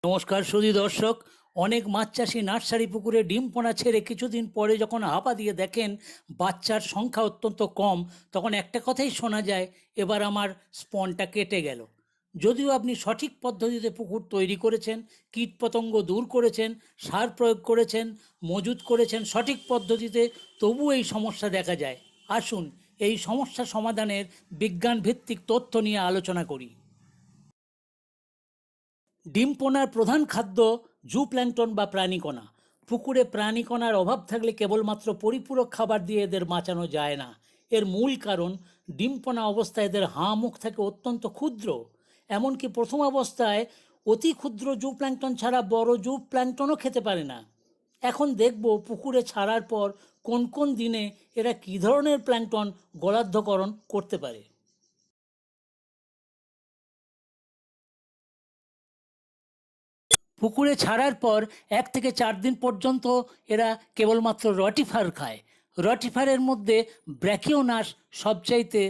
নমস্কার সুধী দর্শক। অনেক মাছ চাষি নার্সারি পুকুরে ডিম পোনা ছেড়ে কিছুদিন পরে যখন হাঁপা দিয়ে দেখেন বাচ্চার সংখ্যা অত্যন্ত কম, তখন একটা কথাই শোনা যায়, এবার আমার স্পনটা কেটে গেল। যদিও আপনি সঠিক পদ্ধতিতে পুকুর তৈরি করেছেন, কীটপতঙ্গ দূর করেছেন, সার প্রয়োগ করেছেন, মজুত করেছেন সঠিক পদ্ধতিতে, তবু এই সমস্যা দেখা যায়। আসুন এই সমস্যা সমাধানের বিজ্ঞানভিত্তিক তথ্য নিয়ে আলোচনা করি। ডিম পোনার প্রধান খাদ্য জুপ্ল্যাঙ্কটন বা প্রাণীকণা। পুকুরে প্রাণীকণার অভাব থাকলে কেবলমাত্র পরিপূরক খাবার দিয়ে এদের বাঁচানো যায় না। এর মূল কারণ, ডিম পোনা অবস্থায় এদের হাঁ মুখ থাকে অত্যন্ত ক্ষুদ্র। এমনকি প্রথম অবস্থায় অতি ক্ষুদ্র জুপ্ল্যাঙ্কটন ছাড়া বড় জুপ্ল্যাঙ্কটনও খেতে পারে না। এখন দেখব পুকুরে ছাড়ার পর কোন কোন দিনে এরা কী ধরনের প্ল্যাঙ্কটন গলাধ্যকরণ করতে পারে। পুকুরে ছাড়ার পর 1 থেকে 4 দিন পর্যন্ত এরা কেবলমাত্র রটিফার খায়। রটিফারের মধ্যে ব্র্যাকিওনাস সবচাইতে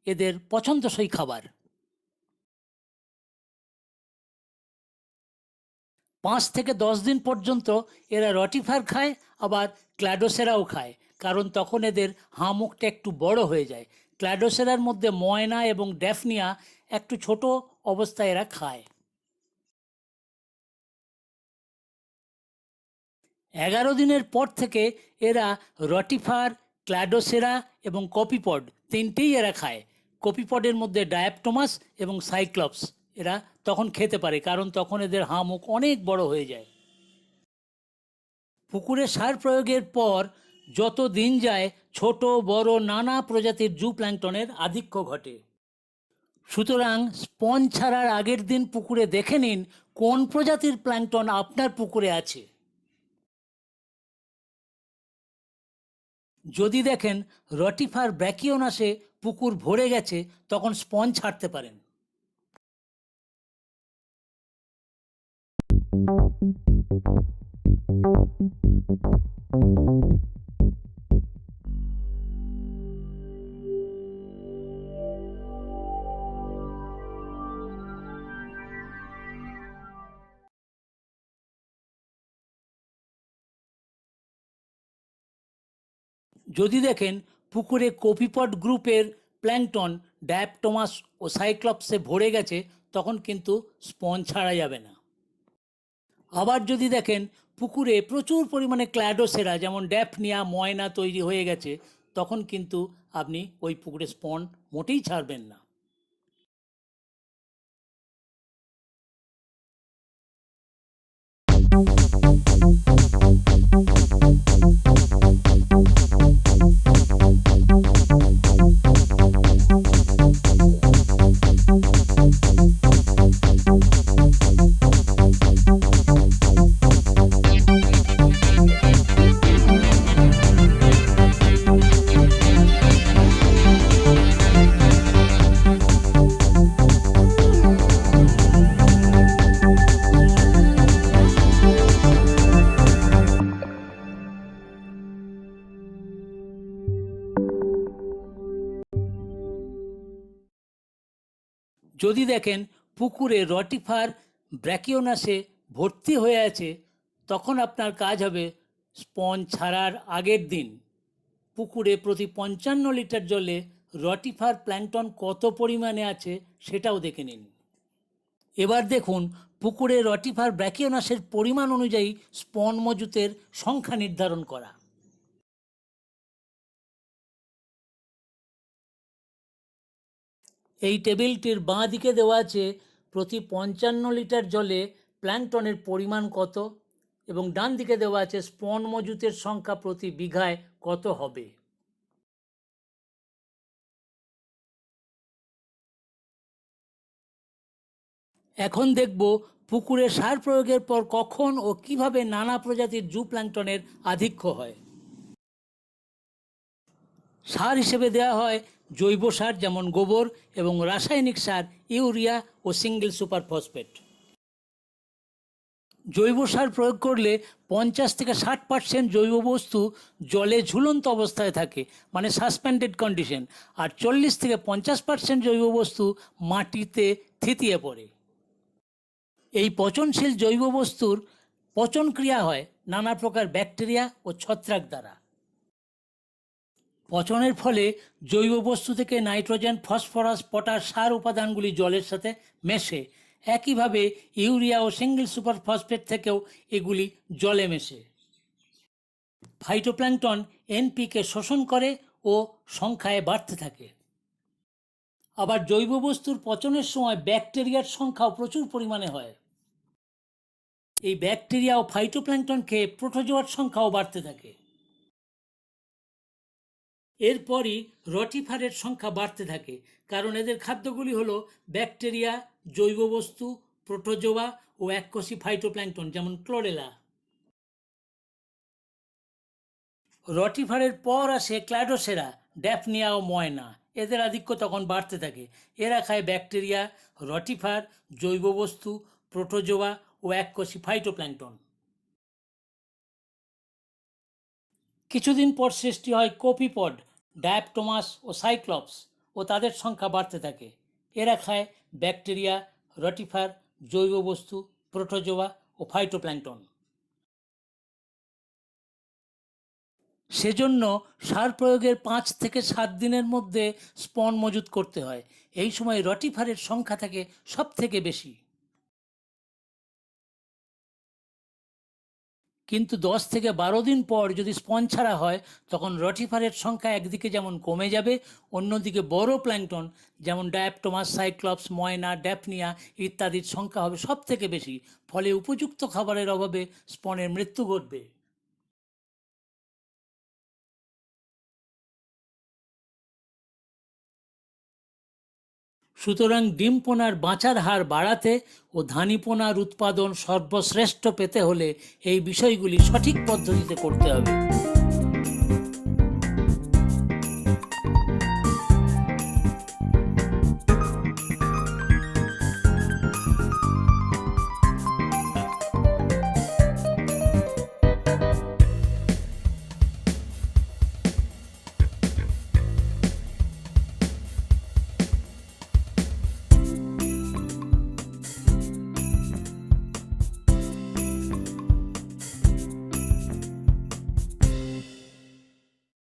এদের পছন্দসই খাবার। 5 থেকে 10 দিন পর্যন্ত এরা রটিফার খায়, আবার ক্ল্যাডোসেরাও খায়, কারণ তখন এদের হাঁ মুখটা একটু বড় হয়ে যায়। ক্ল্যাডোসেরার মধ্যে ময়না এবং ড্যাফনিয়া একটু ছোট অবস্থায় এরা খায়। 11 দিনের পর থেকে এরা রটিফার, ক্ল্যাডোসেরা এবং কপিপড তিনটেই এরা খায়। কপিপডের মধ্যে ডায়াপটোমাস এবং সাইক্লপস এরা তখন খেতে পারে, কারণ তখন এদের হাঁ মুখ অনেক বড় হয়ে যায়। পুকুরে সার প্রয়োগের পর যত দিন যায়, ছোট বড় নানা প্রজাতির জুপ্ল্যাঙ্কটনের আধিক্য ঘটে। সুতরাং স্পঞ্জ ছাড়ার আগের দিন পুকুরে দেখে নিন কোন প্রজাতির প্ল্যাঙ্কটন আপনার পুকুরে আছে। যদি দেখেন রটিফার ব্র্যাকিওনাসে পুকুর ভরে গেছে, তখন স্পঞ্জ ছাড়তে পারেন। যদি দেখেন পুকুরে কপিপড গ্রুপের প্ল্যাঙ্কটন ডায়াপটোমাস ও সাইক্লপসে ভরে গেছে, তখন কিন্তু স্পঞ্জ ছাড়া যাবে না। আবার যদি দেখেন পুকুরে প্রচুর পরিমাণে ক্ল্যাডোসেরা যেমন ড্যাফনিয়া, ময়না তৈরি হয়ে গেছে, তখন কিন্তু আপনি ওই পুকুরে স্পঞ্জ মোটেই ছাড়বেন না। যদি দেখেন পুকুরে রটিফার ব্র্যাকিওনাসে ভর্তি হয়ে আছে, তখন আপনার কাজ হবে স্পঞ্জ ছাড়ার আগের দিন পুকুরে প্রতি 55 লিটার জলে রটিফার প্ল্যাঙ্কটন কত পরিমাণে আছে সেটাও দেখে নিন। এবার দেখুন পুকুরে রটিফার ব্র্যাকিওনাসের পরিমাণ অনুযায়ী স্পন মজুতের সংখ্যা নির্ধারণ করা। এই টেবিলটির বাঁ দিকে দেওয়া আছে প্রতি 55 লিটার জলে প্ল্যাঙ্কটনের পরিমাণ কত, এবং ডান দিকে দেওয়া আছে স্পন মজুতের সংখ্যা প্রতি বিঘায় কত হবে। এখন দেখব পুকুরে সার প্রয়োগের পর কখন ও কিভাবে নানা প্রজাতির জুপ্ল্যাঙ্কটনের আধিক্য হয়। সার হিসেবে দেওয়া হয় জৈব সার যেমন গোবর, এবং রাসায়নিক সার ইউরিয়া ও সিঙ্গেল সুপার ফসফেট। জৈব সার প্রয়োগ করলে 50 থেকে 60% জৈব বস্তু জলে ঝুলন্ত অবস্থায় থাকে, মানে সাসপেন্ডেড কন্ডিশন, আর 40 থেকে 50% জৈব বস্তু মাটিতে থিতিয়ে পড়ে। এই পচনশীল জৈব বস্তুর পচন ক্রিয়া হয় নানা প্রকার ব্যাকটেরিয়া ও ছত্রাক দ্বারা। পচনের ফলে জৈব বস্তু থেকে নাইট্রোজেন, ফসফরাস, পটাশ, সার উপাদানগুলি জলের সাথে মেশে। একইভাবে ইউরিয়া ও সিঙ্গেল সুপার ফসফেট থেকেও এগুলি জলে মেশে। ফাইটোপ্ল্যাঙ্কটন এনপিকে শোষণ করে ও সংখ্যায় বাড়তে থাকে। আবার জৈব বস্তুর পচনের সময় ব্যাকটেরিয়ার সংখ্যাও প্রচুর পরিমাণে হয়। এই ব্যাকটেরিয়া ও ফাইটোপ্ল্যাঙ্কটন খেয়ে প্রোটোজোয়ার সংখ্যাও বাড়তে থাকে। এরপরই রটিফারের সংখ্যা বাড়তে থাকে, কারণ এদের খাদ্যগুলি হলো ব্যাকটেরিয়া, জৈব বস্তু, প্রোটোজোয়া ও এককোষী ফাইটোপ্ল্যাঙ্কটন যেমন ক্লোরেলা। রটিফারের পর আসে ক্ল্যাডোসেরা, ড্যাফনিয়া ও ময়না। এদের আধিক্য তখন বাড়তে থাকে। এরা খায় ব্যাকটেরিয়া, রটিফার, জৈব বস্তু, প্রোটোজোয়া ও এককোষী ফাইটোপ্ল্যাঙ্কটন। কিছুদিন পর সৃষ্টি হয় কোপিপড, ডায়াপটোমাস ও সাইক্লপস, ও তাদের সংখ্যা বাড়তে থাকে। এরা খায় ব্যাকটেরিয়া, রটিফার, জৈব বস্তু, প্রোটোজোয়া ও ফাইটোপ্ল্যাঙ্কটন। সেজন্য সার প্রয়োগের 5 থেকে 7 দিনের মধ্যে স্পন মজুত করতে হয়। এই সময় রটিফারের সংখ্যা থাকে সব থেকে বেশি। কিন্তু 10 থেকে 12 দিন পর যদি স্পন ছাড়া হয়, তখন রটিফারের সংখ্যা একদিকে যেমন কমে যাবে, অন্যদিকে বড় প্ল্যাঙ্কটন যেমন ডায়াপটোমাস, সাইক্লপস, ময়না, ড্যাফনিয়া ইত্যাদির সংখ্যা হবে সব থেকে বেশি। ফলে উপযুক্ত খাবারের অভাবে স্পনের মৃত্যু ঘটবে। সুতরাং ডিম পোনার বাঁচার হার বাড়াতে ও ধানি পোনার উৎপাদন সর্বশ্রেষ্ঠ পেতে হলে এই বিষয়গুলি সঠিক পদ্ধতিতে করতে হবে।